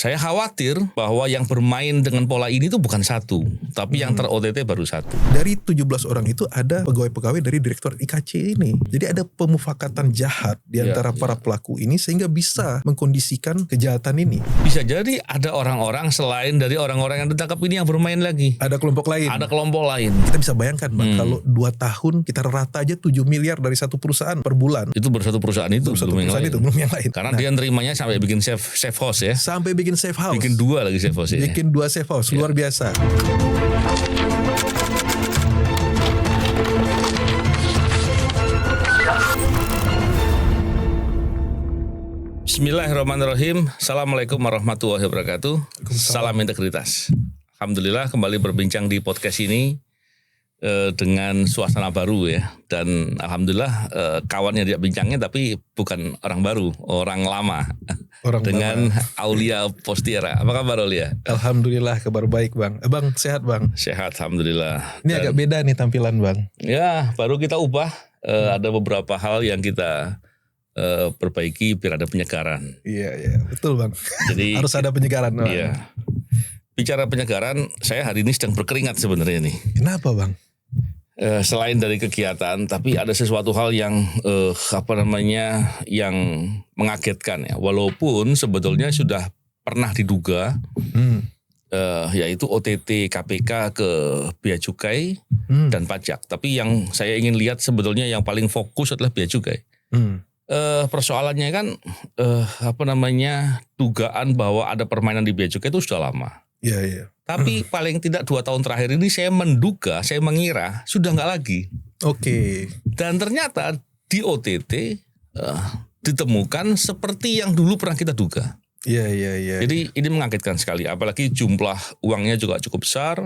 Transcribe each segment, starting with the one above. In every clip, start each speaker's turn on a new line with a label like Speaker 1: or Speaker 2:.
Speaker 1: Saya khawatir bahwa yang bermain dengan pola ini tuh bukan satu, tapi yang ter-OTT baru satu.
Speaker 2: Dari 17 orang itu ada pegawai-pegawai dari Direktorat IKC ini. Jadi ada pemufakatan jahat di antara para pelaku ini sehingga bisa mengkondisikan kejahatan ini.
Speaker 1: Bisa jadi ada orang-orang selain dari orang-orang yang ditangkap ini yang bermain lagi.
Speaker 2: Ada kelompok lain.
Speaker 1: Ada kelompok lain.
Speaker 2: Kita bisa bayangkan Bang, kalau 2 tahun kita rata aja 7 miliar dari satu perusahaan per bulan.
Speaker 1: Itu baru satu perusahaan itu, belum
Speaker 2: belum yang lain.
Speaker 1: Karena dia nerimanya sampai bikin safe house ya.
Speaker 2: Sampai bikin safe house.
Speaker 1: Bikin 2 lagi safe house ya.
Speaker 2: Bikin 2 safe house, luar biasa.
Speaker 1: Bismillahirrahmanirrahim. Assalamualaikum warahmatullahi wabarakatuh. Salam integritas. Alhamdulillah kembali berbincang di podcast ini dengan suasana baru ya. Dan alhamdulillah kawan yang tidak bincangnya tapi bukan orang baru, orang lama. Dengan Aulia Postiera. Apa kabar Aulia?
Speaker 2: Alhamdulillah kabar baik Bang. Bang sehat Bang?
Speaker 1: Sehat alhamdulillah.
Speaker 2: Ini agak beda nih tampilan Bang.
Speaker 1: Ya baru kita ubah. Ada beberapa hal yang kita perbaiki biar ada penyegaran.
Speaker 2: Iya betul Bang.
Speaker 1: Jadi
Speaker 2: harus ada penyegaran. Bang.
Speaker 1: Iya. Bicara penyegaran, saya hari ini sedang berkeringat sebenarnya nih.
Speaker 2: Kenapa Bang?
Speaker 1: Selain dari kegiatan, tapi ada sesuatu hal yang yang mengagetkan ya. Walaupun sebetulnya sudah pernah diduga, yaitu OTT KPK ke Bea Cukai dan pajak. Tapi yang saya ingin lihat sebetulnya yang paling fokus adalah Bea Cukai. Persoalannya kan dugaan bahwa ada permainan di Bea Cukai itu sudah lama.
Speaker 2: Iya.
Speaker 1: Tapi paling tidak 2 tahun terakhir ini saya menduga, saya mengira sudah nggak lagi.
Speaker 2: Oke.
Speaker 1: Dan ternyata di OTT ditemukan seperti yang dulu pernah kita duga.
Speaker 2: Iya.
Speaker 1: Jadi ini mengagetkan sekali, apalagi jumlah uangnya juga cukup besar.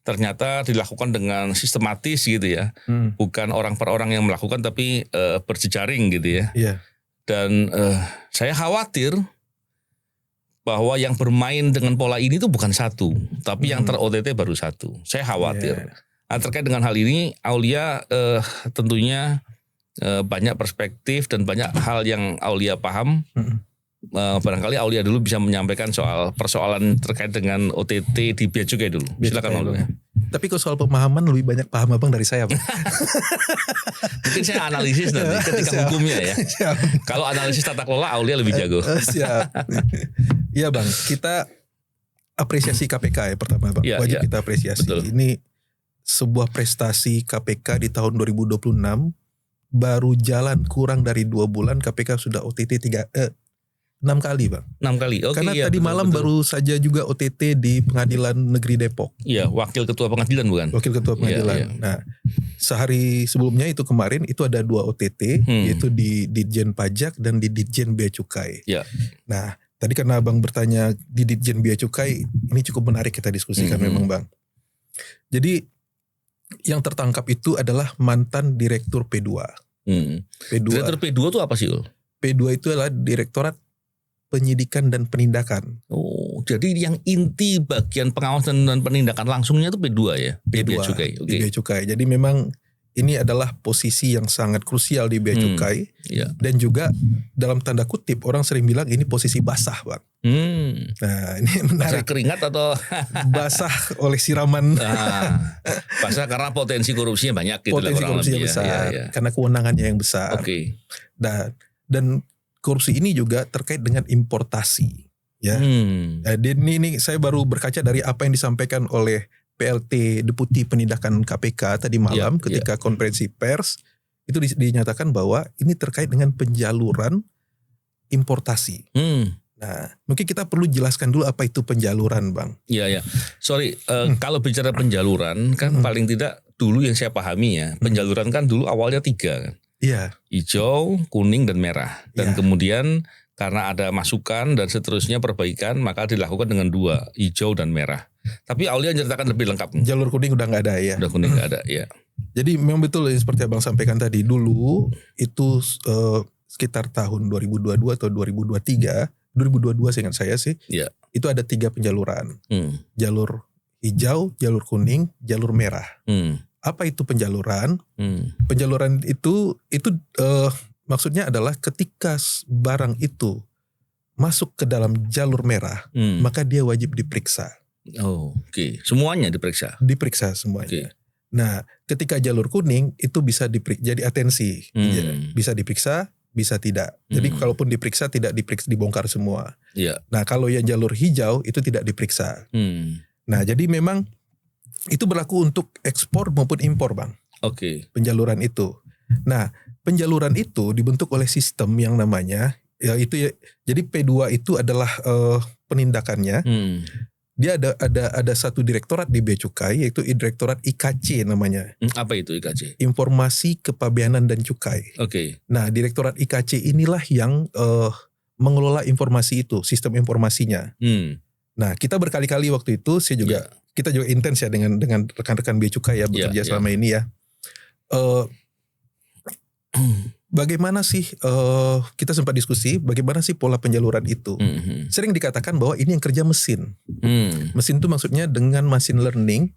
Speaker 1: Ternyata dilakukan dengan sistematis gitu ya. Bukan orang per orang yang melakukan tapi berjejaring gitu ya.
Speaker 2: Iya.
Speaker 1: Dan saya khawatir bahwa yang bermain dengan pola ini tuh bukan satu, tapi yang ter-OTT baru satu. Saya khawatir. Nah, terkait dengan hal ini, Aulia tentunya banyak perspektif dan banyak hal yang Aulia paham. Barangkali Aulia dulu bisa menyampaikan soal persoalan terkait dengan OTT di Bea Cukai dulu. Silakan Aulia.
Speaker 2: Tapi kalau soal pemahaman lebih banyak paham Abang dari saya Bang.
Speaker 1: Mungkin saya analisis nanti ketika hukumnya ya. Kalau analisis tata kelola Aulia lebih jago.
Speaker 2: Siap. Iya Bang, kita apresiasi KPK ya pertama Bang. Wajib kita apresiasi.
Speaker 1: Betul.
Speaker 2: Ini sebuah prestasi KPK di tahun 2026. Baru jalan kurang dari 2 bulan KPK sudah OTT 6 kali Bang.
Speaker 1: 6 kali. Oke,
Speaker 2: karena tadi malam baru saja juga OTT di Pengadilan Negeri Depok.
Speaker 1: Iya, wakil ketua pengadilan bukan?
Speaker 2: Wakil ketua pengadilan. Iya. Nah, sehari sebelumnya itu kemarin itu ada 2 OTT, yaitu di Ditjen Pajak dan di Ditjen Bea Cukai.
Speaker 1: Iya.
Speaker 2: Nah, tadi karena Abang bertanya di Ditjen Bea Cukai, ini cukup menarik kita diskusikan memang Bang. Jadi yang tertangkap itu adalah mantan Direktur P2.
Speaker 1: Direktur P2 itu apa sih?
Speaker 2: P2 itu adalah Direktorat Penyidikan dan Penindakan.
Speaker 1: Oh, jadi yang inti bagian pengawasan dan penindakan langsungnya itu P2 ya?
Speaker 2: Bea Cukai. Okay. Bea Cukai. Jadi memang ini adalah posisi yang sangat krusial di Bea Cukai. Dan juga dalam tanda kutip orang sering bilang ini posisi basah Bang. Nah ini menarik.
Speaker 1: Basah keringat atau?
Speaker 2: Basah oleh siraman.
Speaker 1: Basah karena potensi korupsinya banyak gitu.
Speaker 2: Potensi korupsinya besar. Karena kewenangannya yang besar.
Speaker 1: Oke.
Speaker 2: Dan korupsi ini juga terkait dengan importasi, ya. Nah, ini saya baru berkaca dari apa yang disampaikan oleh PLT Deputi Penindakan KPK tadi malam ketika konferensi pers itu dinyatakan bahwa ini terkait dengan penjaluran importasi. Nah, mungkin kita perlu jelaskan dulu apa itu penjaluran, Bang.
Speaker 1: Iya. Sorry, kalau bicara penjaluran kan paling tidak dulu yang saya pahami ya, penjaluran kan dulu awalnya 3 kan.
Speaker 2: Iya.
Speaker 1: Hijau, kuning, dan merah. Dan kemudian karena ada masukan dan seterusnya perbaikan, maka dilakukan dengan 2, hijau dan merah. Tapi Aulia menceritakan lebih lengkap.
Speaker 2: Jalur kuning udah nggak ada ya.
Speaker 1: Udah kuning nggak ada ya.
Speaker 2: Jadi memang betul seperti Abang sampaikan tadi dulu itu sekitar tahun 2022 atau 2023, 2022 seingat saya sih.
Speaker 1: Iya.
Speaker 2: Itu ada 3 penjaluran. Jalur hijau, jalur kuning, jalur merah. Apa itu penjaluran? Penjaluran itu maksudnya adalah ketika barang itu masuk ke dalam jalur merah, maka dia wajib diperiksa.
Speaker 1: Oke. Semuanya diperiksa?
Speaker 2: Diperiksa semuanya. Nah, ketika jalur kuning itu bisa jadi atensi. Bisa diperiksa, bisa tidak. Jadi kalaupun diperiksa, tidak diperiksa, dibongkar semua. Nah, kalau yang jalur hijau itu tidak diperiksa. Nah, jadi memang itu berlaku untuk ekspor maupun impor, Bang. Penjaluran itu. Nah, penjaluran itu dibentuk oleh sistem yang namanya jadi P2 itu adalah penindakannya. Dia ada satu direktorat di Bea Cukai, yaitu Direktorat IKC namanya.
Speaker 1: Apa itu IKC?
Speaker 2: Informasi Kepabeanan dan Cukai. Nah, Direktorat IKC inilah yang mengelola informasi itu, sistem informasinya. Nah, kita berkali-kali waktu itu kita juga intens ya dengan rekan-rekan Bea Cukai ya bekerja selama ini ya. Bagaimana sih kita sempat diskusi bagaimana sih pola penjaluran itu? Sering dikatakan bahwa ini yang kerja mesin. Mesin itu maksudnya dengan machine learning,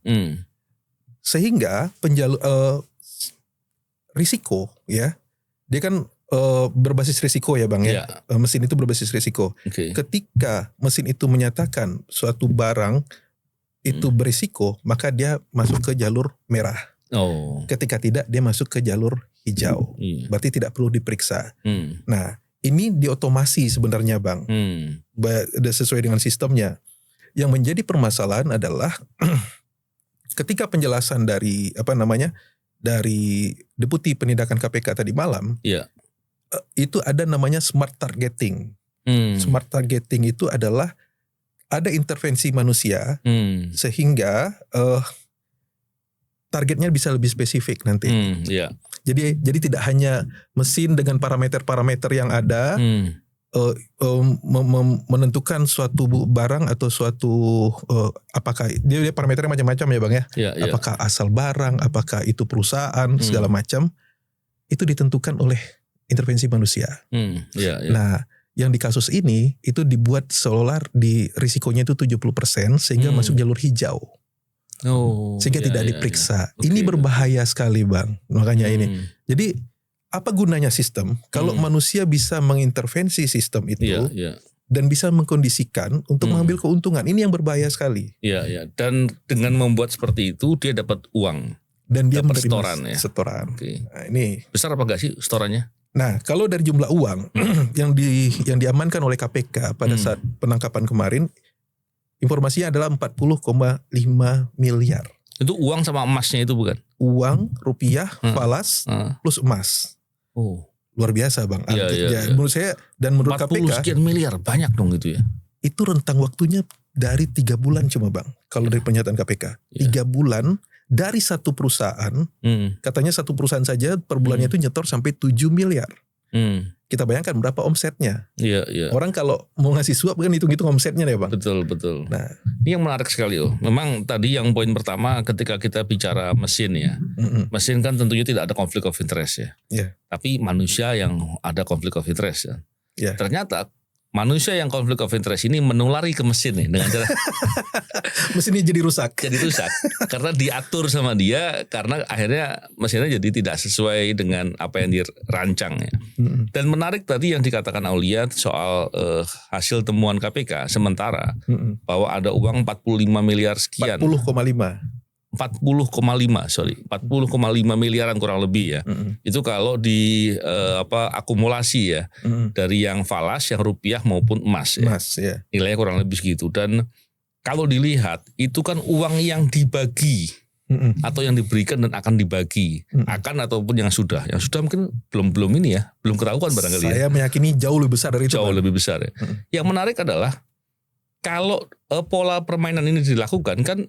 Speaker 2: sehingga risiko ya, dia kan berbasis risiko ya Bang ya. Mesin itu berbasis risiko. Ketika mesin itu menyatakan suatu barang itu berisiko, maka dia masuk ke jalur merah. Ketika tidak, dia masuk ke jalur hijau. Berarti tidak perlu diperiksa. Nah, ini diotomasi sebenarnya Bang. Sesuai dengan sistemnya. Yang menjadi permasalahan adalah ketika penjelasan dari dari Deputi Penindakan KPK tadi malam, itu ada namanya smart targeting. Smart targeting itu adalah ada intervensi manusia sehingga targetnya bisa lebih spesifik nanti. Jadi tidak hanya mesin dengan parameter-parameter yang ada menentukan suatu barang atau suatu apakah dia parameternya macam-macam ya Bang ya. Apakah asal barang, apakah itu perusahaan, segala macam itu ditentukan oleh intervensi manusia. Nah, yang di kasus ini itu dibuat seolah di risikonya itu 70% sehingga masuk jalur hijau. Sehingga tidak diperiksa. Ini berbahaya sekali Bang. Makanya ini. Jadi apa gunanya sistem? Kalau manusia bisa mengintervensi sistem itu dan bisa mengkondisikan untuk mengambil keuntungan. Ini yang berbahaya sekali.
Speaker 1: Dan dengan membuat seperti itu dia dapat uang.
Speaker 2: Dan dia
Speaker 1: dapat
Speaker 2: menerima setoran. Nah, ini
Speaker 1: besar apa enggak sih setorannya?
Speaker 2: Nah, kalau dari jumlah uang yang diamankan oleh KPK pada saat penangkapan kemarin, informasinya adalah 40,5 miliar.
Speaker 1: Itu uang sama emasnya itu bukan?
Speaker 2: Uang, rupiah, falas, plus emas. Luar biasa Bang. Menurut saya dan menurut
Speaker 1: 40
Speaker 2: KPK.
Speaker 1: sekian miliar, banyak dong itu ya.
Speaker 2: Itu rentang waktunya dari 3 bulan cuma Bang. Kalau dari pernyataan KPK. 3 bulan dari satu perusahaan. Katanya satu perusahaan saja per bulannya itu nyetor sampai 7 miliar. Kita bayangkan berapa omsetnya. Orang kalau mau ngasih suap kan hitung-hitung omsetnya ya Bang.
Speaker 1: Betul. Nah, ini yang menarik sekali loh. Memang tadi yang poin pertama ketika kita bicara mesin ya. Mesin kan tentunya tidak ada konflik of interest ya. Tapi manusia yang ada konflik of interest ya. Ternyata manusia yang konflik of interest ini menulari ke mesin nih dengan cara
Speaker 2: mesinnya jadi rusak.
Speaker 1: Karena diatur sama dia, karena akhirnya mesinnya jadi tidak sesuai dengan apa yang dirancang ya. Dan menarik tadi yang dikatakan Aulia soal hasil temuan KPK sementara bahwa ada uang 45 miliar sekian. 40,5 miliaran kurang lebih ya. Itu kalau di akumulasi ya. Dari yang falas, yang rupiah maupun emas ya. Nilainya kurang lebih segitu. Dan kalau dilihat itu kan uang yang dibagi atau yang diberikan dan akan dibagi. Akan ataupun yang sudah. Yang sudah mungkin belum ini ya. Belum ketahuan barangkali ya.
Speaker 2: Saya meyakini jauh lebih besar dari itu.
Speaker 1: Jauh lebih besar ya. Yang menarik adalah kalau pola permainan ini dilakukan kan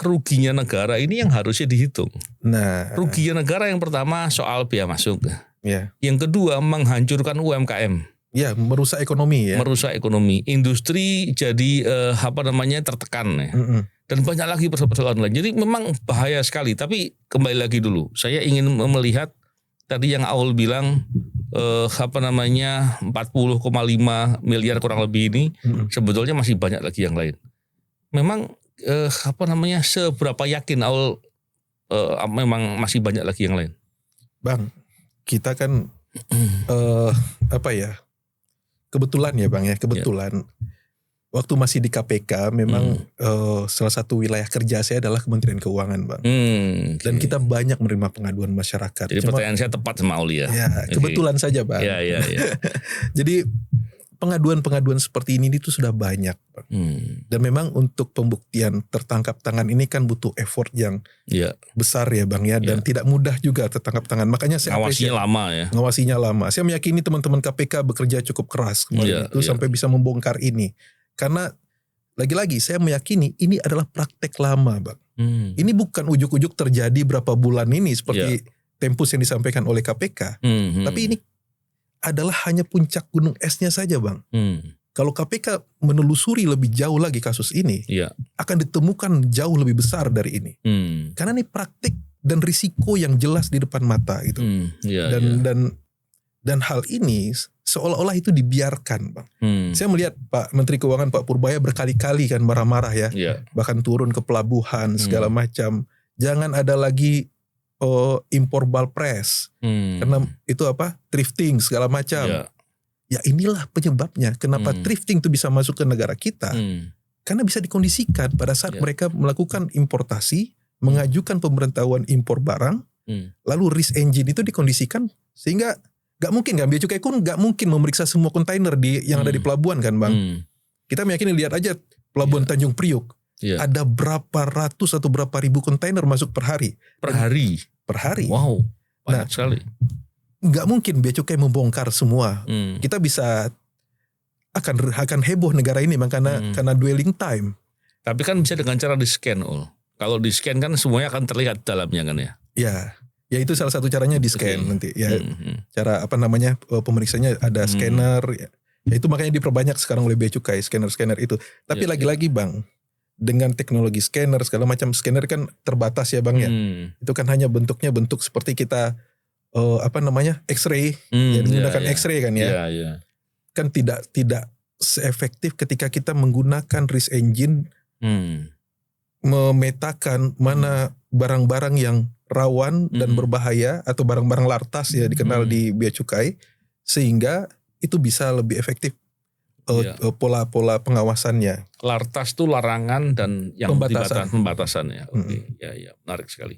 Speaker 1: ruginya negara ini yang harusnya dihitung.
Speaker 2: Nah,
Speaker 1: ruginya negara yang pertama soal biaya masuk. Yang kedua menghancurkan UMKM.
Speaker 2: Merusak ekonomi ya.
Speaker 1: Merusak ekonomi. Industri jadi tertekan ya. Dan banyak lagi persoalan lain. Jadi memang bahaya sekali. Tapi kembali lagi dulu. Saya ingin melihat tadi yang Aul bilang 40,5 miliar kurang lebih ini sebetulnya masih banyak lagi yang lain. Memang seberapa yakin Aul memang masih banyak lagi yang lain?
Speaker 2: Bang, kita kan kebetulan ya Bang ya, kebetulan waktu masih di KPK memang salah satu wilayah kerja saya adalah Kementerian Keuangan Bang. Dan kita banyak menerima pengaduan masyarakat.
Speaker 1: Jadi pertanyaan saya tepat sama Aulia.
Speaker 2: Ya, kebetulan saja Bang.
Speaker 1: Iya.
Speaker 2: Jadi pengaduan-pengaduan seperti ini itu sudah banyak Bang. Dan memang untuk pembuktian tertangkap tangan ini kan butuh effort yang besar ya Bang ya. Dan tidak mudah juga tertangkap tangan. Makanya saya
Speaker 1: ngawasinya lama ya.
Speaker 2: Ngawasinya lama. Saya meyakini teman-teman KPK bekerja cukup keras kemarin itu sampai bisa membongkar ini. Karena lagi-lagi saya meyakini ini adalah praktek lama Bang. Ini bukan ujuk-ujuk terjadi berapa bulan ini seperti tempus yang disampaikan oleh KPK. Tapi ini adalah hanya puncak gunung esnya saja Bang. Kalau KPK menelusuri lebih jauh lagi kasus ini, akan ditemukan jauh lebih besar dari ini. Karena ini praktik dan risiko yang jelas di depan mata gitu. Dan hal ini seolah-olah itu dibiarkan Bang. Saya melihat Pak Menteri Keuangan Pak Purbaya berkali-kali kan marah-marah ya. Bahkan turun ke pelabuhan segala macam. Jangan ada lagi impor balpres. Karena itu thrifting segala macam. Ya inilah penyebabnya kenapa thrifting itu bisa masuk ke negara kita. Karena bisa dikondisikan pada saat mereka melakukan importasi, mengajukan pemberitahuan impor barang, lalu risk engine itu dikondisikan sehingga gak mungkin kan, Bea Cukai pun gak mungkin memeriksa semua kontainer yang ada di pelabuhan kan Bang. Kita meyakini lihat aja pelabuhan Tanjung Priok. Ada berapa ratus atau berapa ribu kontainer masuk per hari. Per hari. Wow, banyak sekali. Gak mungkin Bea Cukai membongkar semua. Kita bisa akan heboh negara ini Bang karena dwelling time.
Speaker 1: Tapi kan bisa dengan cara di-scan. Kalau di-scan kan semuanya akan terlihat dalamnya kan ya.
Speaker 2: Ya itu salah satu caranya di scan nanti ya. Cara pemeriksaannya ada scanner ya itu makanya diperbanyak sekarang oleh Bea Cukai scanner itu. Tapi lagi-lagi Bang, dengan teknologi scanner segala macam, scanner kan terbatas ya Bang ya. Itu kan hanya bentuknya bentuk seperti kita X-ray menggunakan X-ray kan ya. Kan tidak seefektif ketika kita menggunakan risk engine memetakan mana barang-barang yang rawan dan berbahaya atau barang-barang lartas ya dikenal di Bea Cukai, sehingga itu bisa lebih efektif pola-pola pengawasannya.
Speaker 1: Lartas itu larangan dan yang pembatasan ya. Ya menarik sekali.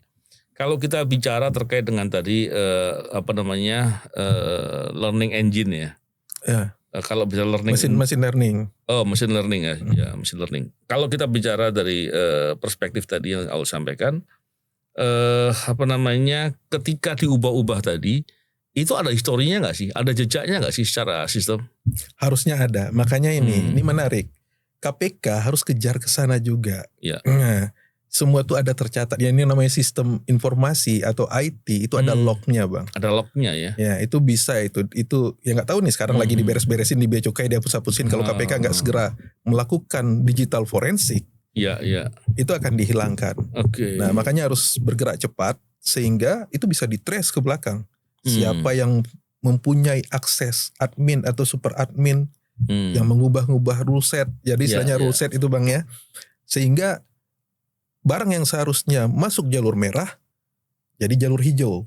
Speaker 1: Kalau kita bicara terkait dengan tadi learning engine ya. Kalau bisa learning
Speaker 2: machine learning.
Speaker 1: Machine learning ya, machine learning. Kalau kita bicara dari perspektif tadi yang Aul sampaikan, ketika diubah-ubah tadi, itu ada historinya nggak sih? Ada jejaknya nggak sih secara sistem?
Speaker 2: Harusnya ada. Makanya ini menarik. KPK harus kejar ke sana juga. Nah, semua itu ada tercatat. Ya, ini namanya sistem informasi atau IT itu ada lognya Bang.
Speaker 1: Ada lognya ya.
Speaker 2: Ya itu bisa itu ya nggak tahu nih sekarang lagi diberes-beresin di Bea Cukai dihapus-hapusin kalau KPK nggak segera melakukan digital forensik. Itu akan dihilangkan. Nah makanya harus bergerak cepat sehingga itu bisa ditrace ke belakang. Siapa yang mempunyai akses admin atau super admin yang mengubah-ubah rule set. Jadi istilahnya rule set itu Bang ya. Sehingga barang yang seharusnya masuk jalur merah jadi jalur hijau.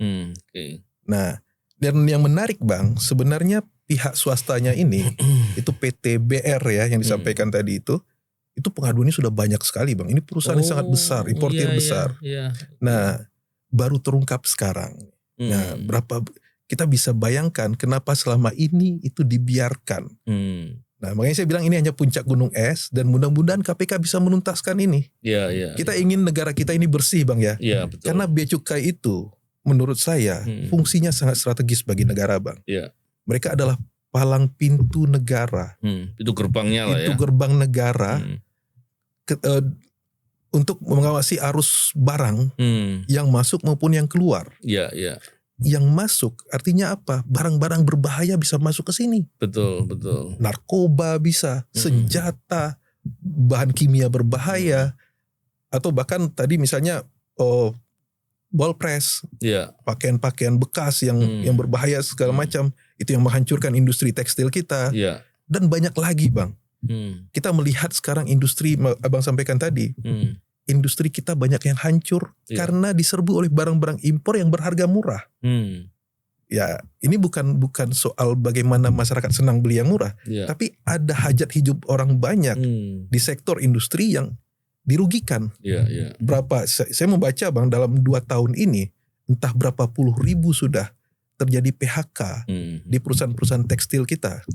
Speaker 2: Nah dan yang menarik Bang, sebenarnya pihak swastanya ini itu PT BR ya yang disampaikan tadi itu pengaduannya sudah banyak sekali Bang. Ini perusahaan yang sangat besar, importir besar. Nah, baru terungkap sekarang. Nah, kita bisa bayangkan kenapa selama ini itu dibiarkan. Nah, makanya saya bilang ini hanya puncak gunung es dan mudah-mudahan KPK bisa menuntaskan ini. Kita ingin negara kita ini bersih Bang ya.
Speaker 1: Betul.
Speaker 2: Karena Bea Cukai itu menurut saya fungsinya sangat strategis bagi negara Bang. Mereka adalah palang pintu negara.
Speaker 1: Itu gerbangnya lah ya.
Speaker 2: Itu gerbang negara. Untuk mengawasi arus barang yang masuk maupun yang keluar. Yang masuk artinya apa? Barang-barang berbahaya bisa masuk ke sini.
Speaker 1: Betul.
Speaker 2: Narkoba bisa, senjata, bahan kimia berbahaya, atau bahkan tadi misalnya bolpres, pakaian-pakaian bekas yang berbahaya segala macam, itu yang menghancurkan industri tekstil kita. Dan banyak lagi Bang. Kita melihat sekarang industri, Abang sampaikan tadi, industri kita banyak yang hancur karena diserbu oleh barang-barang impor yang berharga murah. ya ini bukan soal bagaimana masyarakat senang beli yang murah, tapi ada hajat hidup orang banyak di sektor industri yang dirugikan. Berapa? Saya membaca Bang, dalam 2 tahun ini entah berapa puluh ribu sudah terjadi PHK di perusahaan-perusahaan tekstil kita.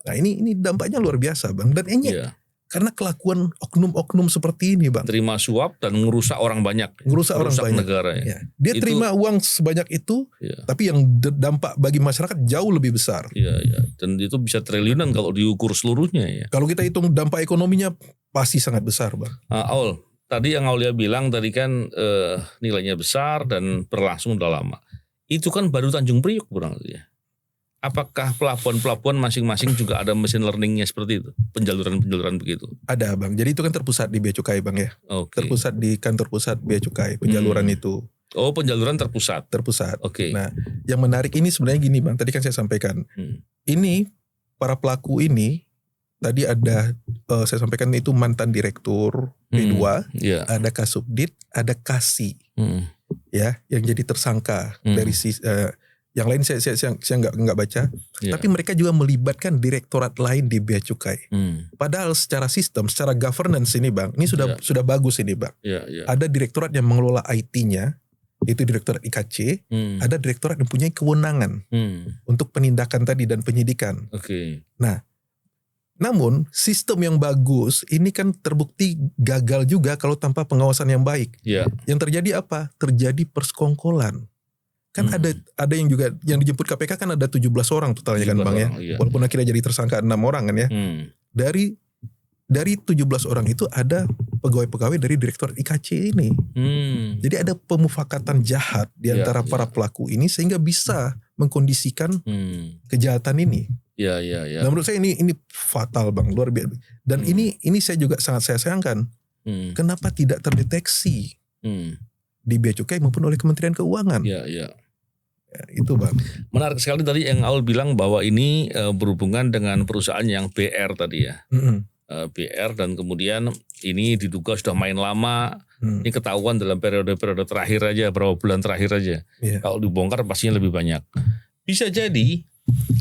Speaker 2: Nah ini dampaknya luar biasa Bang, dan ini karena kelakuan oknum-oknum seperti ini Bang.
Speaker 1: Terima suap dan ngerusak orang banyak.
Speaker 2: Ngerusak orang banyak.
Speaker 1: Negara ya.
Speaker 2: Dia terima uang sebanyak itu, tapi yang dampak bagi masyarakat jauh lebih besar.
Speaker 1: Dan itu bisa triliunan kalau diukur seluruhnya ya.
Speaker 2: Kalau kita hitung dampak ekonominya pasti sangat besar Bang.
Speaker 1: Aul, tadi yang Aulia bilang tadi kan nilainya besar dan berlangsung udah lama. Itu kan baru Tanjung Priok kurang lebih ya. Apakah pelabuhan-pelabuhan masing-masing juga ada mesin learningnya seperti itu? Penjaluran-penjaluran begitu?
Speaker 2: Ada Bang, jadi itu kan terpusat di Bea Cukai Bang ya. Terpusat di kantor pusat Bea Cukai, penjaluran itu.
Speaker 1: Oh, penjaluran terpusat?
Speaker 2: Terpusat. Nah, yang menarik ini sebenarnya gini Bang, tadi kan saya sampaikan. Ini, para pelaku ini, tadi ada, saya sampaikan itu mantan direktur P2, ada Kasubdit, ada Kasi. Ya, yang jadi tersangka dari yang lain saya nggak baca, tapi mereka juga melibatkan direktorat lain di Bea Cukai. Padahal secara sistem, secara governance ini Bang, ini sudah bagus ini Bang. Ada direktorat yang mengelola IT-nya, itu direktorat IKC, ada direktorat yang punya kewenangan untuk penindakan tadi dan penyidikan. Nah, namun sistem yang bagus ini kan terbukti gagal juga kalau tanpa pengawasan yang baik. Yang terjadi apa? Terjadi persekongkolan. Kan ada yang juga yang dijemput KPK kan ada 17 orang totalnya kan Bang ya. Walaupun akhirnya jadi tersangka 6 orang kan ya. Dari 17 orang itu ada pegawai-pegawai dari direktorat IKC ini. Jadi ada pemufakatan jahat di antara para pelaku ini sehingga bisa mengkondisikan kejahatan ini. Nah, menurut saya ini fatal Bang, luar biasa. Dan ini saya juga sangat saya sayangkan. Kenapa tidak terdeteksi di Bea Cukai maupun oleh Kementerian Keuangan? Itu Bang.
Speaker 1: Menarik sekali tadi yang Aul bilang bahwa ini berhubungan dengan perusahaan yang BR tadi ya. BR dan kemudian ini diduga sudah main lama. Ini ketahuan dalam periode-periode terakhir aja, beberapa bulan terakhir aja. Kalau dibongkar pastinya lebih banyak. Bisa jadi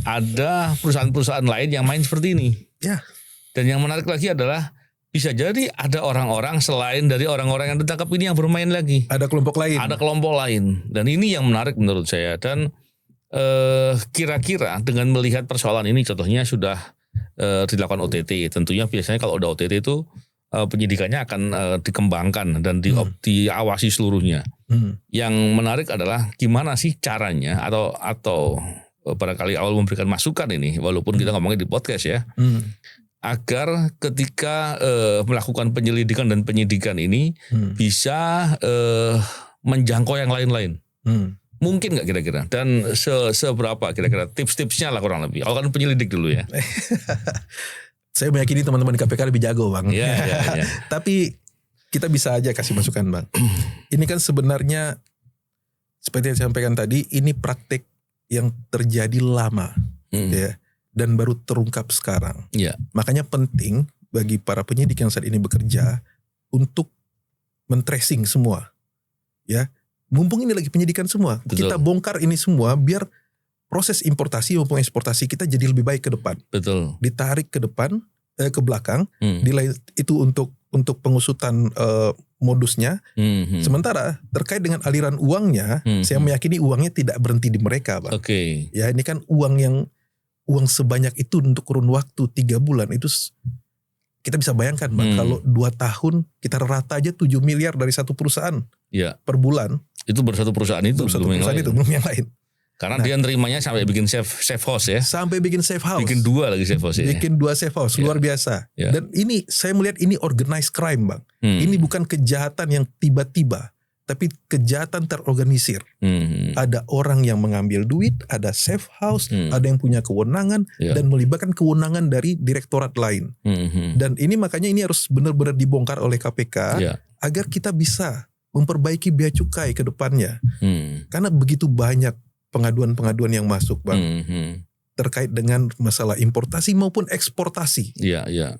Speaker 1: ada perusahaan-perusahaan lain yang main seperti ini. Dan yang menarik lagi adalah bisa jadi ada orang-orang selain dari orang-orang yang ditangkap ini yang bermain lagi.
Speaker 2: Ada kelompok lain.
Speaker 1: Ada kelompok lain. Dan ini yang menarik menurut saya. Dan kira-kira dengan melihat persoalan ini contohnya sudah dilakukan OTT. Tentunya biasanya kalau udah OTT itu penyidikannya akan dikembangkan dan diawasi seluruhnya. Yang menarik adalah gimana sih caranya atau barangkali Aul memberikan masukan ini walaupun kita ngomongin di podcast ya. Agar ketika melakukan penyelidikan dan penyidikan ini bisa menjangkau yang lain-lain. Mungkin nggak kira-kira? Dan seberapa kira-kira tips-tipsnya lah kurang lebih? Kalau kan penyelidik dulu ya.
Speaker 2: Saya meyakini teman-teman KPK lebih jago Bang.
Speaker 1: Iya.
Speaker 2: Tapi kita bisa aja kasih masukan Bang. Ini kan sebenarnya seperti yang saya sampaikan tadi, ini praktek yang terjadi lama. Ya. Dan baru terungkap sekarang. Makanya penting bagi para penyidik yang saat ini bekerja untuk men-tracing semua. Ya, mumpung ini lagi penyidikan semua, kita bongkar ini semua biar proses importasi maupun eksportasi kita jadi lebih baik ke depan. Ditarik ke depan, ke belakang, itu untuk pengusutan modusnya. Sementara terkait dengan aliran uangnya, saya meyakini uangnya tidak berhenti di mereka, Bang. Ya, ini kan uang sebanyak itu untuk kurun waktu 3 bulan itu kita bisa bayangkan Bang, kalau 2 tahun kita rata aja 7 miliar dari satu perusahaan per bulan.
Speaker 1: Itu baru satu perusahaan itu,
Speaker 2: belum yang lain.
Speaker 1: Karena dia nerimanya sampai bikin safe house ya.
Speaker 2: Sampai bikin safe house.
Speaker 1: Bikin 2 lagi safe house ya.
Speaker 2: Bikin 2 safe house, luar biasa. Dan ini saya melihat ini organized crime Bang. Ini bukan kejahatan yang tiba-tiba, tapi kejahatan terorganisir. Ada orang yang mengambil duit, ada safe house, ada yang punya kewenangan, dan melibatkan kewenangan dari direktorat lain. Dan ini makanya ini harus benar-benar dibongkar oleh KPK agar kita bisa memperbaiki bea cukai ke depannya. Karena begitu banyak pengaduan-pengaduan yang masuk Bang. Terkait dengan masalah importasi maupun eksportasi.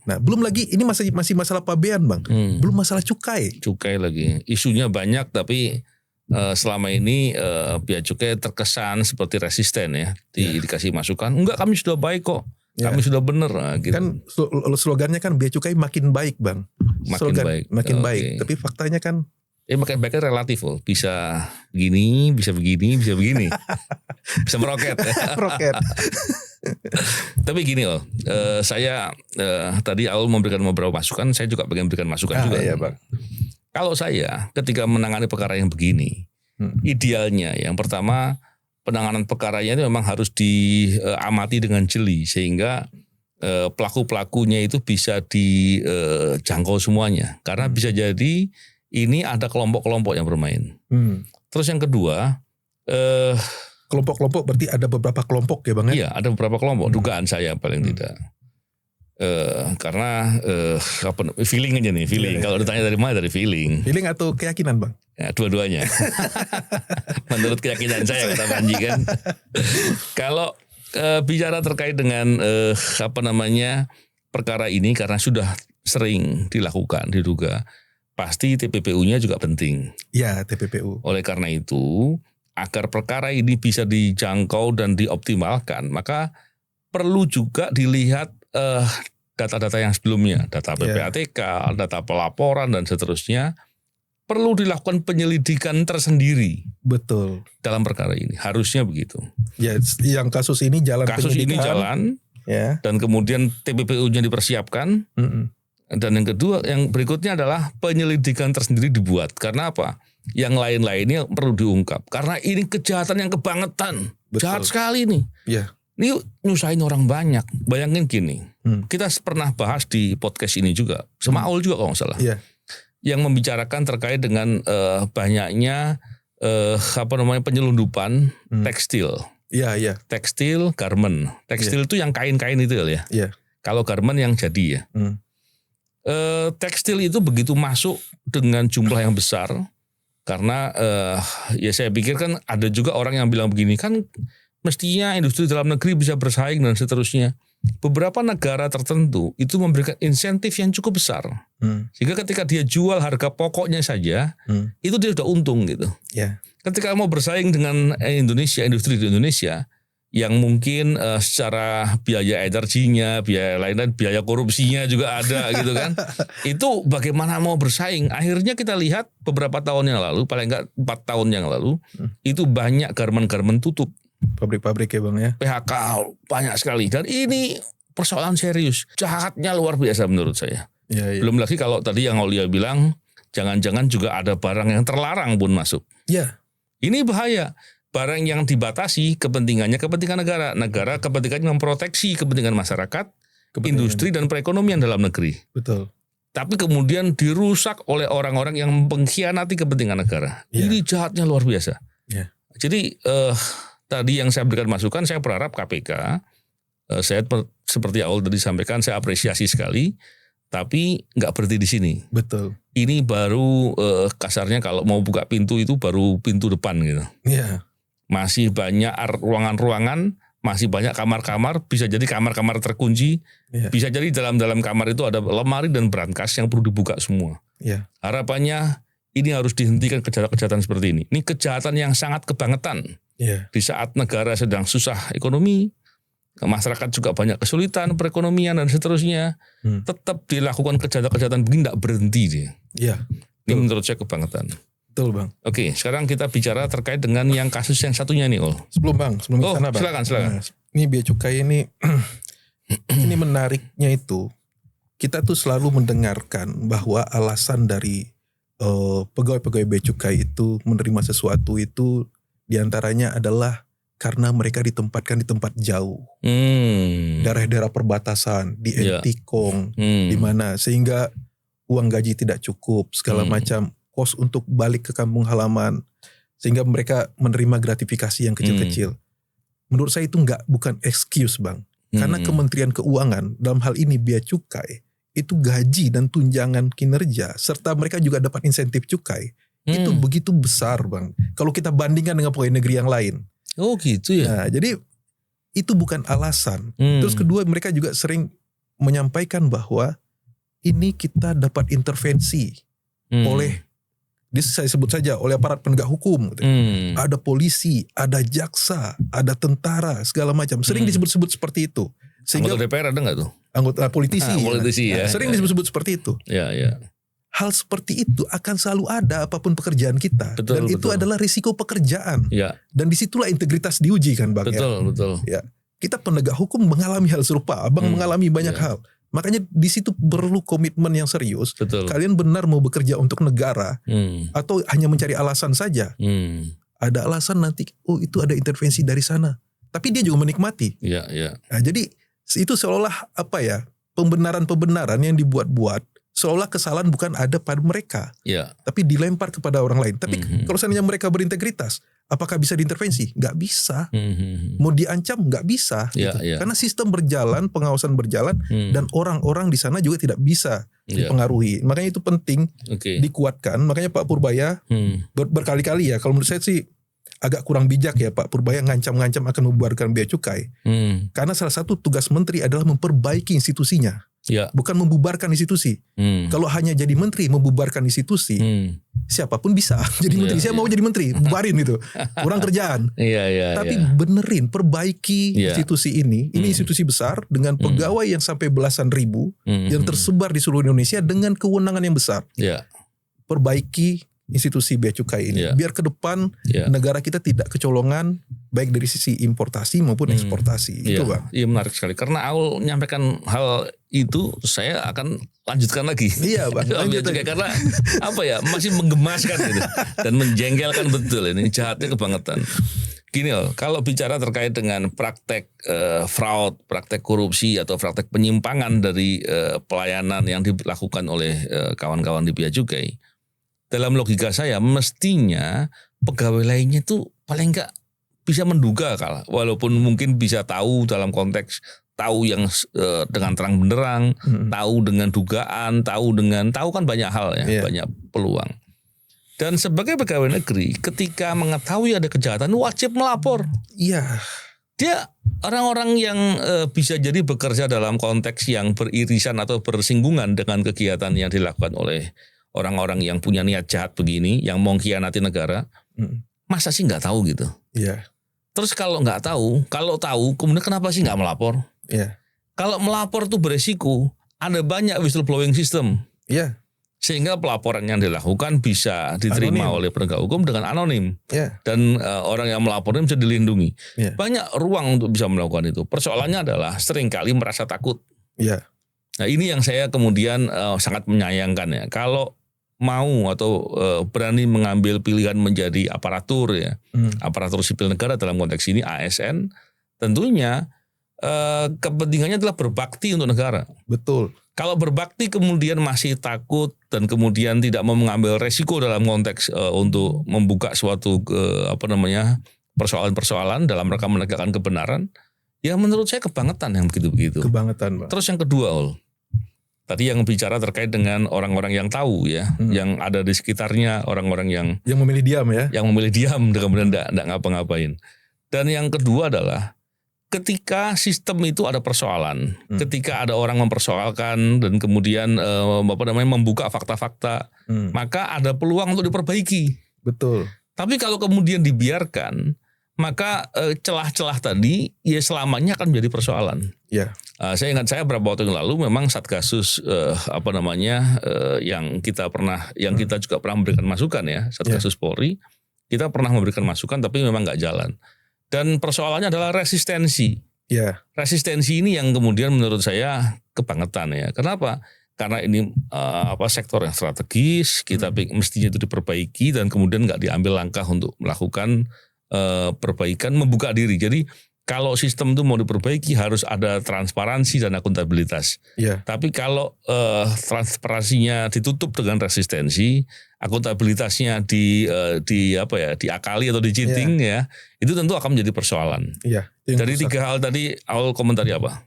Speaker 2: Nah, belum lagi ini masih masalah pabean Bang. Belum masalah cukai.
Speaker 1: Cukai lagi. Isunya banyak tapi selama ini bea cukai terkesan seperti resisten ya, dikasih masukan, enggak kami sudah baik kok, kami sudah benar. Gitu.
Speaker 2: Kan slogannya kan bea cukai makin baik bang, makin baik, tapi faktanya kan
Speaker 1: makin baiknya relatif loh, bisa begini, bisa begini, bisa begini, bisa meroket.
Speaker 2: Roket.
Speaker 1: Tapi gini loh, saya tadi Aul memberikan beberapa masukan, saya juga pengen memberikan masukan juga.
Speaker 2: Iya bang.
Speaker 1: Kalau saya ketika menangani perkara yang begini, idealnya yang pertama penanganan perkaranya itu memang harus diamati dengan jeli sehingga pelaku-pelakunya itu bisa dijangkau semuanya. Karena bisa jadi ini ada kelompok-kelompok yang bermain. Terus yang kedua,
Speaker 2: kelompok-kelompok berarti ada beberapa kelompok ya bang ya?
Speaker 1: Iya, ada beberapa kelompok. Dugaan saya paling tidak. Karena feeling aja nih, feeling. Kalau ditanya dari mana, dari feeling.
Speaker 2: Feeling atau keyakinan bang?
Speaker 1: Ya, dua-duanya. Menurut keyakinan saya kata Panji kan. Kalau bicara terkait dengan perkara ini karena sudah sering dilakukan, diduga, pasti TPPU-nya juga penting.
Speaker 2: Ya, TPPU.
Speaker 1: Oleh karena itu, agar perkara ini bisa dijangkau dan dioptimalkan, maka perlu juga dilihat data-data yang sebelumnya, data PPATK, data pelaporan dan seterusnya, perlu dilakukan penyelidikan tersendiri.
Speaker 2: Betul.
Speaker 1: Dalam perkara ini, harusnya begitu.
Speaker 2: Ya, yang kasus ini jalan.
Speaker 1: Kasus ini jalan, dan kemudian TPPU-nya dipersiapkan. Dan yang kedua, yang berikutnya adalah penyelidikan tersendiri dibuat. Karena apa? Yang lain-lainnya perlu diungkap. Karena ini kejahatan yang kebangetan.
Speaker 2: Betul.
Speaker 1: Jahat sekali nih.
Speaker 2: Ya.
Speaker 1: Ini nyusahin orang banyak. Bayangin gini, kita pernah bahas di podcast ini juga, sama Aul juga kalau nggak salah, yang membicarakan terkait dengan banyaknya penyelundupan tekstil.
Speaker 2: Iya.
Speaker 1: Tekstil, garment. Tekstil itu yang kain-kain itu ya.
Speaker 2: Iya.
Speaker 1: Kalau garment yang jadi ya. Tekstil itu begitu masuk dengan jumlah yang besar, karena ya saya pikir kan ada juga orang yang bilang begini kan. Mestinya industri dalam negeri bisa bersaing dan seterusnya. Beberapa negara tertentu itu memberikan insentif yang cukup besar. Sehingga ketika dia jual harga pokoknya saja, itu dia sudah untung gitu. Ketika mau bersaing dengan Indonesia, industri di Indonesia, yang mungkin secara biaya energinya, biaya lain-lain, biaya korupsinya juga ada gitu kan. Itu bagaimana mau bersaing. Akhirnya kita lihat beberapa tahun yang lalu, paling enggak 4 tahun yang lalu, itu banyak garment-garment tutup.
Speaker 2: Pabrik-pabrik ya bang ya.
Speaker 1: PHK banyak sekali. Dan ini persoalan serius. Jahatnya luar biasa menurut saya. Belum lagi kalau tadi yang Aulia bilang, jangan-jangan juga ada barang yang terlarang pun masuk. Ini bahaya. Barang yang dibatasi kepentingannya kepentingan negara. Negara kepentingannya memproteksi kepentingan masyarakat, industri dan perekonomian dalam negeri.
Speaker 2: Betul.
Speaker 1: Tapi kemudian dirusak oleh orang-orang yang mengkhianati kepentingan negara. Ini jahatnya luar biasa. Jadi tadi yang saya berikan masukan, saya berharap KPK, saya seperti Aul tadi sampaikan, saya apresiasi sekali, tapi nggak berhenti di sini.
Speaker 2: Betul.
Speaker 1: Ini baru kasarnya kalau mau buka pintu itu baru pintu depan gitu. Masih banyak ruangan-ruangan, masih banyak kamar-kamar, bisa jadi kamar-kamar terkunci, bisa jadi dalam kamar itu ada lemari dan brankas yang perlu dibuka semua. Harapannya ini harus dihentikan kejahatan-kejahatan seperti ini. Ini kejahatan yang sangat kebangetan. Di saat negara sedang susah ekonomi, masyarakat juga banyak kesulitan perekonomian dan seterusnya, tetap dilakukan kejahatan-kejahatan begini tidak berhenti dia. Ini menurut saya kebangetan.
Speaker 2: Betul bang.
Speaker 1: Oke, sekarang kita bicara terkait dengan yang kasus yang satunya nih, Ol.
Speaker 2: Sebelum sana bang.
Speaker 1: Silakan.
Speaker 2: Nah, ini bea cukai ini, ini menariknya itu, kita tuh selalu mendengarkan bahwa alasan dari pegawai-pegawai bea cukai itu menerima sesuatu itu diantaranya adalah karena mereka ditempatkan di tempat jauh, daerah-daerah perbatasan, di Entikong, di mana sehingga uang gaji tidak cukup, segala macam kos untuk balik ke kampung halaman, sehingga mereka menerima gratifikasi yang kecil-kecil. Menurut saya itu bukan excuse bang, karena Kementerian Keuangan dalam hal ini bea cukai itu gaji dan tunjangan kinerja serta mereka juga dapat insentif cukai. Itu begitu besar bang. Kalau kita bandingkan dengan pegawai negeri yang lain.
Speaker 1: Oh gitu ya.
Speaker 2: Nah, jadi itu bukan alasan. Terus kedua mereka juga sering menyampaikan bahwa ini kita dapat intervensi oleh saya sebut saja oleh aparat penegak hukum. Gitu. Ada polisi, ada jaksa, ada tentara, segala macam. Sering disebut-sebut seperti itu. Sehingga
Speaker 1: anggota DPR ada nggak tuh?
Speaker 2: Anggota politisi.
Speaker 1: Politisi ya.
Speaker 2: Sering disebut-sebut seperti itu.
Speaker 1: Ya.
Speaker 2: Hal seperti itu akan selalu ada apapun pekerjaan kita. Dan itu adalah risiko pekerjaan.
Speaker 1: Ya.
Speaker 2: Dan disitulah integritas diuji kan Bang.
Speaker 1: Betul.
Speaker 2: Ya. Kita penegak hukum mengalami hal serupa. Abang mengalami banyak hal. Makanya di situ perlu komitmen yang serius.
Speaker 1: Betul.
Speaker 2: Kalian benar mau bekerja untuk negara atau hanya mencari alasan saja? Ada alasan nanti, itu ada intervensi dari sana. Tapi dia juga menikmati.
Speaker 1: Iya.
Speaker 2: Nah, jadi itu seolah pembenaran-pembenaran yang dibuat-buat, seolah kesalahan bukan ada pada mereka, tapi dilempar kepada orang lain. Tapi kalau seandainya mereka berintegritas, apakah bisa diintervensi? Nggak bisa. Mau diancam? Nggak bisa. Gitu. Karena sistem berjalan, pengawasan berjalan, dan orang-orang di sana juga tidak bisa dipengaruhi. Makanya itu penting dikuatkan. Makanya Pak Purbaya berkali-kali ya, kalau menurut saya sih agak kurang bijak ya Pak Purbaya ngancam-ngancam akan membubarkan bea cukai. Karena salah satu tugas menteri adalah memperbaiki institusinya. Bukan membubarkan institusi. Kalau hanya jadi menteri membubarkan institusi, siapapun bisa jadi menteri. Saya mau jadi menteri, bubarin gitu. Kurang kerjaan. Tapi benerin, perbaiki institusi ini. Ini institusi besar dengan pegawai yang sampai belasan ribu yang tersebar di seluruh Indonesia dengan kewenangan yang besar. Perbaiki institusi bea cukai ini, biar ke depan negara kita tidak kecolongan baik dari sisi importasi maupun eksportasi. Itu Bang.
Speaker 1: Iya, menarik sekali. Karena Aul menyampaikan hal itu, saya akan lanjutkan lagi.
Speaker 2: Iya Bang.
Speaker 1: Karena masih menggemaskan gitu dan menjengkelkan betul ini, jahatnya kebangetan. Gini kalau bicara terkait dengan praktek fraud, praktek korupsi atau praktek penyimpangan dari pelayanan yang dilakukan oleh kawan-kawan di bea cukai, dalam logika saya mestinya pegawai lainnya itu paling enggak bisa menduga walaupun mungkin bisa tahu dalam konteks tahu yang dengan terang benderang, tahu dengan dugaan, tahu kan banyak hal ya, banyak peluang. Dan sebagai pegawai negeri ketika mengetahui ada kejahatan wajib melapor. Dia orang-orang yang bisa jadi bekerja dalam konteks yang beririsan atau bersinggungan dengan kegiatan yang dilakukan oleh orang-orang yang punya niat jahat begini, yang mau khianati negara, masa sih nggak tahu gitu? Terus kalau nggak tahu, kalau tahu, kemudian kenapa sih nggak melapor? Kalau melapor tuh beresiko, ada banyak whistleblowing system, sehingga pelaporan yang dilakukan bisa diterima oleh penegak hukum dengan anonim, dan orang yang melapornya bisa dilindungi. Banyak ruang untuk bisa melakukan itu. Persoalannya adalah seringkali merasa takut. Nah ini yang saya kemudian sangat menyayangkan ya. Kalau mau atau berani mengambil pilihan menjadi aparatur ya, aparatur sipil negara dalam konteks ini ASN, tentunya kepentingannya adalah berbakti untuk negara.
Speaker 2: Betul.
Speaker 1: Kalau berbakti kemudian masih takut dan kemudian tidak mau mengambil resiko dalam konteks untuk membuka suatu persoalan-persoalan dalam rangka menegakkan kebenaran, ya menurut saya kebangetan yang begitu-begitu.
Speaker 2: Kebangetan Bang.
Speaker 1: Terus yang kedua tadi yang bicara terkait dengan orang-orang yang tahu ya, yang ada di sekitarnya, orang-orang yang
Speaker 2: memilih diam ya,
Speaker 1: yang memilih diam dan kemudian tidak ngapa-ngapain. Dan yang kedua adalah ketika sistem itu ada persoalan, ketika ada orang mempersoalkan dan kemudian membuka fakta-fakta, maka ada peluang untuk diperbaiki.
Speaker 2: Betul.
Speaker 1: Tapi kalau kemudian dibiarkan, maka celah-celah tadi ya selamanya akan menjadi persoalan. Saya ingat saya beberapa waktu yang lalu memang Satgasus yang kita juga pernah memberikan masukan ya, Satgasus Polri, kita pernah memberikan masukan tapi memang nggak jalan. Dan persoalannya adalah resistensi. Resistensi ini yang kemudian menurut saya kebangetan ya. Kenapa? Karena ini sektor yang strategis, kita mestinya itu diperbaiki dan kemudian nggak diambil langkah untuk melakukan perbaikan, membuka diri. Jadi kalau sistem itu mau diperbaiki harus ada transparansi dan akuntabilitas. Tapi kalau transparansinya ditutup dengan resistensi, akuntabilitasnya diakali atau di-cheating ya, itu tentu akan menjadi persoalan. Dari tiga hal tadi, Aul komentari apa?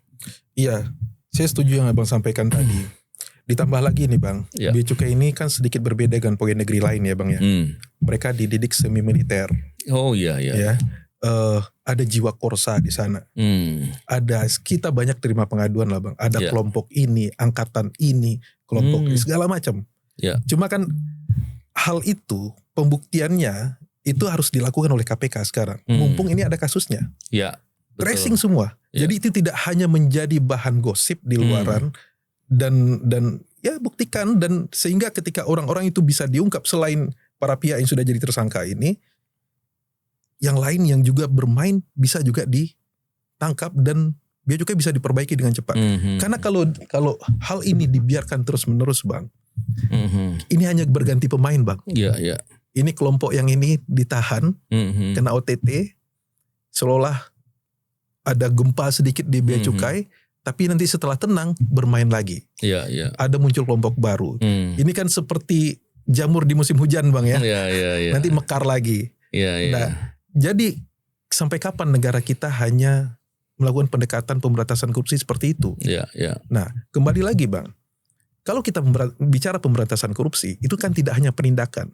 Speaker 2: Saya setuju yang Abang sampaikan tadi. Ditambah lagi nih Bang, bea cukai ini kan sedikit berbeda dengan pegawai negeri lain ya Bang ya. Mereka dididik semi militer. Ada jiwa korsa di sana. Kita banyak terima pengaduan lah Bang. Ada kelompok ini, angkatan ini, kelompok ini, segala macam. Cuma kan hal itu pembuktiannya itu harus dilakukan oleh KPK sekarang. Mumpung ini ada kasusnya.
Speaker 1: Ya, betul.
Speaker 2: Tracing semua. Ya. Jadi itu tidak hanya menjadi bahan gosip di luaran dan ya buktikan, dan sehingga ketika orang-orang itu bisa diungkap selain para pihak yang sudah jadi tersangka ini, yang lain yang juga bermain bisa juga ditangkap dan Bea Cukai bisa diperbaiki dengan cepat. Karena kalau hal ini dibiarkan terus-menerus, Bang, ini hanya berganti pemain, Bang.
Speaker 1: Iya, iya.
Speaker 2: Ini kelompok yang ini ditahan, kena OTT, seolah ada gempa sedikit di Bea Cukai, tapi nanti setelah tenang bermain lagi.
Speaker 1: Iya, iya.
Speaker 2: Ada muncul kelompok baru. Ini kan seperti jamur di musim hujan, Bang, ya.
Speaker 1: Iya, iya, iya.
Speaker 2: Nanti mekar lagi.
Speaker 1: Iya, iya.
Speaker 2: Nah, jadi sampai kapan negara kita hanya melakukan pendekatan pemberantasan korupsi seperti itu?
Speaker 1: Iya, iya.
Speaker 2: Nah, kembali lagi, Bang. Kalau kita bicara pemberantasan korupsi, itu kan tidak hanya penindakan.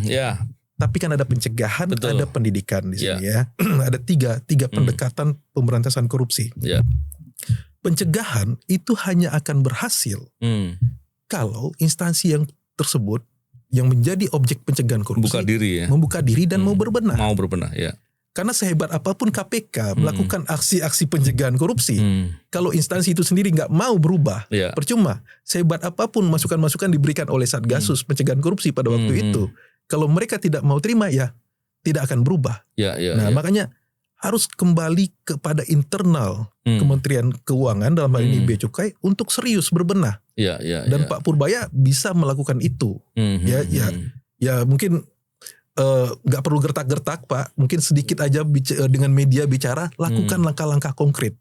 Speaker 1: Ya.
Speaker 2: Tapi kan ada pencegahan,
Speaker 1: Betul.
Speaker 2: ada pendidikan di sini ya. Ada tiga pendekatan pemberantasan korupsi.
Speaker 1: Ya.
Speaker 2: Pencegahan itu hanya akan berhasil kalau instansi yang tersebut yang menjadi objek pencegahan korupsi membuka diri dan mau berbenah.
Speaker 1: Mau berbenah, ya.
Speaker 2: Karena sehebat apapun KPK melakukan aksi-aksi pencegahan korupsi, kalau instansi itu sendiri nggak mau berubah, percuma. Sehebat apapun masukan-masukan diberikan oleh Satgasus pencegahan korupsi pada waktu itu, kalau mereka tidak mau terima, ya tidak akan berubah. Makanya harus kembali kepada internal Kementerian Keuangan, dalam hal ini Bea Cukai, untuk serius berbenah. Dan Pak Purbaya bisa melakukan itu. Ya mungkin gak perlu gertak-gertak, Pak. Mungkin sedikit aja dengan media bicara, lakukan langkah-langkah konkret.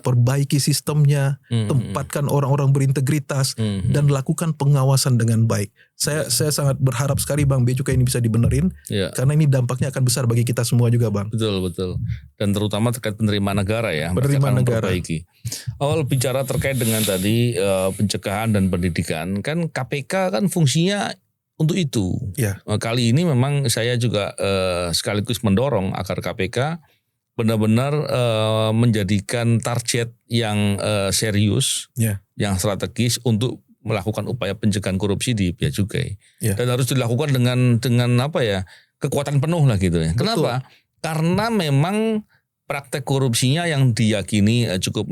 Speaker 2: Perbaiki sistemnya, tempatkan orang-orang berintegritas, dan lakukan pengawasan dengan baik. Saya sangat berharap sekali, Bang, Bea Cukai ini bisa dibenerin, karena ini dampaknya akan besar bagi kita semua juga, Bang.
Speaker 1: Betul. Dan terutama terkait penerimaan negara ya.
Speaker 2: Penerimaan negara.
Speaker 1: Perbaiki. Awal bicara terkait dengan tadi pencegahan dan pendidikan, kan KPK kan fungsinya untuk itu. Kali ini memang saya juga sekaligus mendorong agar KPK benar-benar menjadikan target yang serius, yang strategis untuk melakukan upaya pencegahan korupsi di Bea Cukai. Dan harus dilakukan dengan apa ya, kekuatan penuh lah gitu ya. Kenapa? Karena memang praktek korupsinya yang diyakini cukup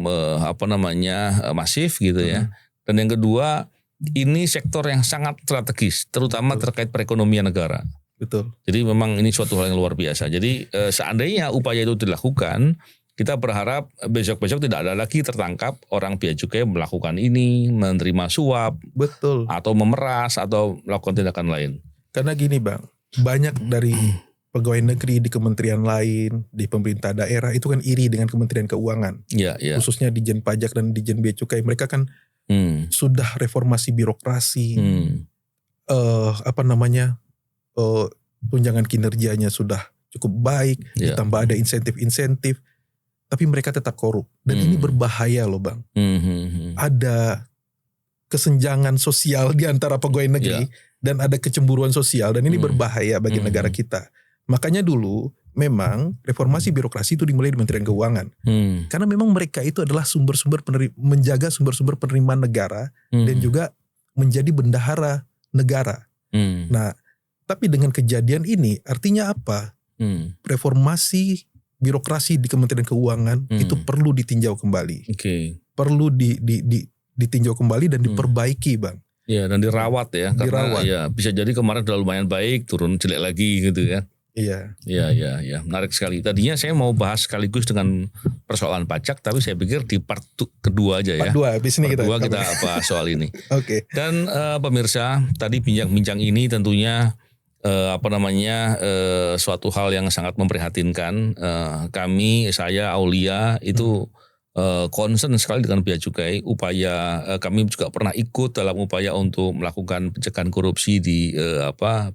Speaker 1: masif gitu ya. Dan yang kedua, ini sektor yang sangat strategis, terutama terkait perekonomian negara.
Speaker 2: Betul.
Speaker 1: Jadi memang ini suatu hal yang luar biasa. Jadi seandainya upaya itu dilakukan, kita berharap besok-besok tidak ada lagi tertangkap orang Bea Cukai melakukan ini, menerima suap,
Speaker 2: betul,
Speaker 1: atau memeras, atau melakukan tindakan lain.
Speaker 2: Karena gini, Bang, banyak dari pegawai negeri di kementerian lain, di pemerintah daerah itu kan iri dengan Kementerian Keuangan. Khususnya Dijen Pajak dan Dijen Bea Cukai. Mereka kan sudah reformasi birokrasi, tunjangan kinerjanya sudah cukup baik, ditambah ada insentif-insentif, tapi mereka tetap korup, dan ini berbahaya loh, Bang. Ada kesenjangan sosial di antara pegawai negeri dan ada kecemburuan sosial, dan ini berbahaya bagi negara kita. Makanya dulu memang reformasi birokrasi itu dimulai di Kementerian Keuangan. Karena memang mereka itu adalah menjaga sumber-sumber penerimaan negara dan juga menjadi bendahara negara. Nah, tapi dengan kejadian ini artinya apa? Reformasi birokrasi di Kementerian Keuangan itu perlu ditinjau kembali. Perlu ditinjau kembali dan diperbaiki, Bang.
Speaker 1: Dan dirawat ya. Karena
Speaker 2: dirawat.
Speaker 1: Bisa jadi kemarin udah lumayan baik, turun jelek lagi gitu ya. Iya, menarik sekali. Tadinya saya mau bahas sekaligus dengan persoalan pajak, tapi saya pikir di part kedua aja ya.
Speaker 2: Part 2, habis ini
Speaker 1: kita bahas soal ini.
Speaker 2: Oke.
Speaker 1: Dan pemirsa, tadi bincang-bincang ini tentunya suatu hal yang sangat memprihatinkan. Saya, Aulia itu concern sekali dengan Bea Cukai. Kami juga pernah ikut dalam upaya untuk melakukan pencegahan korupsi di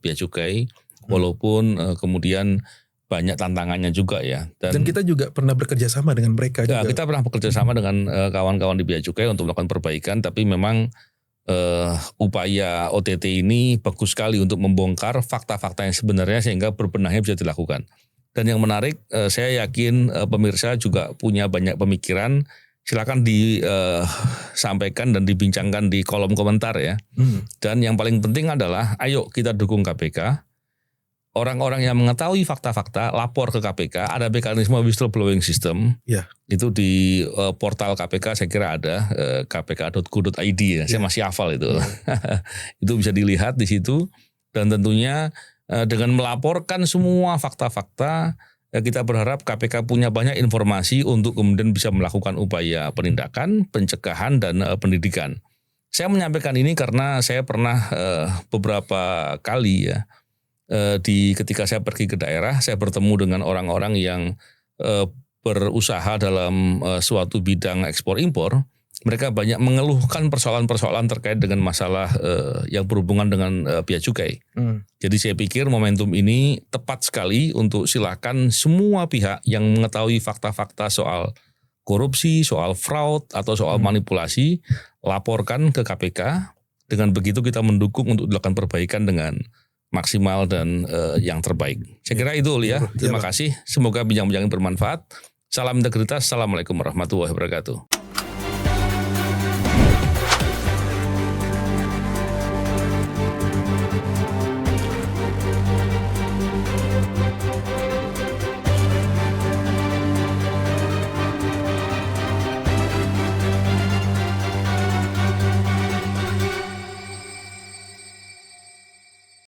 Speaker 1: Bea Cukai. Walaupun kemudian banyak tantangannya juga ya.
Speaker 2: Dan kita juga pernah bekerja sama dengan mereka juga.
Speaker 1: Kita pernah bekerja sama dengan kawan-kawan di Bea Cukai untuk melakukan perbaikan. Tapi memang upaya OTT ini bagus sekali untuk membongkar fakta-fakta yang sebenarnya sehingga berbenahnya bisa dilakukan. Dan yang menarik, saya yakin pemirsa juga punya banyak pemikiran silakan disampaikan dan dibincangkan di kolom komentar ya. Dan yang paling penting adalah ayo kita dukung KPK. Orang-orang yang mengetahui fakta-fakta lapor ke KPK, ada mekanisme whistleblowing system.
Speaker 2: Ya.
Speaker 1: Itu di portal KPK saya kira ada kpk.go.id ya. Saya masih hafal itu. Itu bisa dilihat di situ dan tentunya dengan melaporkan semua fakta-fakta kita berharap KPK punya banyak informasi untuk kemudian bisa melakukan upaya penindakan, pencegahan dan pendidikan. Saya menyampaikan ini karena saya pernah beberapa kali ya ketika saya pergi ke daerah, saya bertemu dengan orang-orang yang berusaha dalam suatu bidang ekspor impor. Mereka banyak mengeluhkan persoalan-persoalan terkait dengan masalah yang berhubungan dengan bea cukai. Jadi saya pikir momentum ini tepat sekali untuk silakan semua pihak yang mengetahui fakta-fakta soal korupsi, soal fraud atau soal manipulasi, laporkan ke KPK. Dengan begitu kita mendukung untuk dilakukan perbaikan dengan maksimal dan yang terbaik. Saya kira itu ya. Terima kasih. Semoga bincang-bincang bermanfaat. Salam integritas. Assalamualaikum warahmatullahi wabarakatuh.